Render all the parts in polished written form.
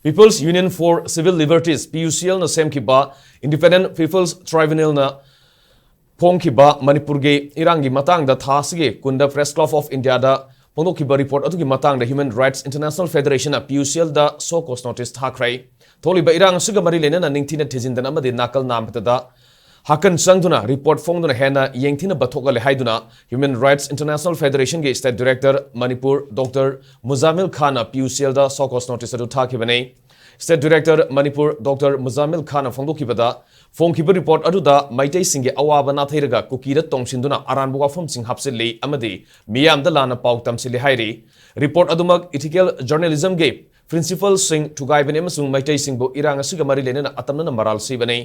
People's Union for Civil Liberties (PUCL) na semkiba Independent People's Tribunal na pongkiba Manipur ge irangi matang da thasige kunda Press Club of India da pongdokiba report atugi matang da Human Rights International Federation na PUCL da so cause notice Thaakhre tholiba irang suga mari lena na ningthina thijindana amadi nakal namta da hakan sangduna report fongduna hena yengthina bathokale haiduna Human Rights International Federation ge State Director Manipur Dr. Muzamil Khan na PUCL da so cause notice adu thakibane State Director Manipur Dr. Muzamil Khan na phongdokibada phongkiba report aduda maitai singe awaba na thairaga kukira tongsinduna aranbu wafam sing hapsilli amadi miyamda lana pau tamsili hairi report adumak ethical journalism ge principal sing tugaibane amasung maitai singbo irang asiga mari lenena atamna maral sibane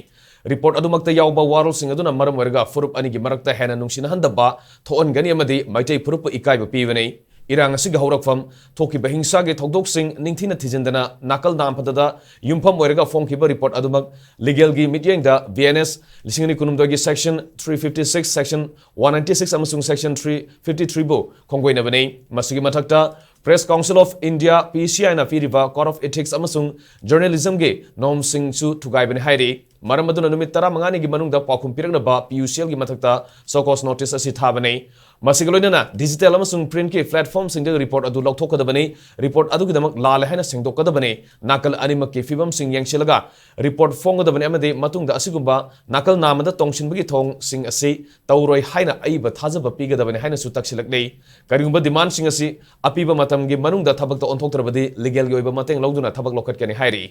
report adumakta yawba warol sing aduna maram werga furup anigi marakta hena nungsina handaba thoon gani amadi maitai furup ikaiba pibane Irang asiga haurakfam thokiba hingsa ge thokdok sing ningthina thijindana nakal nampadada yumpham oiraga phongkiba report adumak legal gi mityengda VNS lisingani kunumdogi section 356 section 196 amasung section 353 bo khonggoina bane masigi mathakta Press Council of India PCI na piriba Code of Ethics amasung journalism ge norm sing su thugaibane hairi maram aduna numit 15 gi manungda pakhum piraknaba PUCL gi mathakta so cause notice asi thabane masigaloina digital amasung print ke platform sing de report adu lokthokadabane report adu gi damak lal haina sengdokadabane nakal animak ke fibam sing yengsilaga report fongadabane amade matungda asigumba nakal namada tongsinbagi thong sing asi tauroi haina aiba thajaba pigadabane haina su taksilakle karigumba demand sing asi apiba matamgi manungda thabak to onthoktrabadi legal gi oiba mateng logduna thabak lokhat kani hairi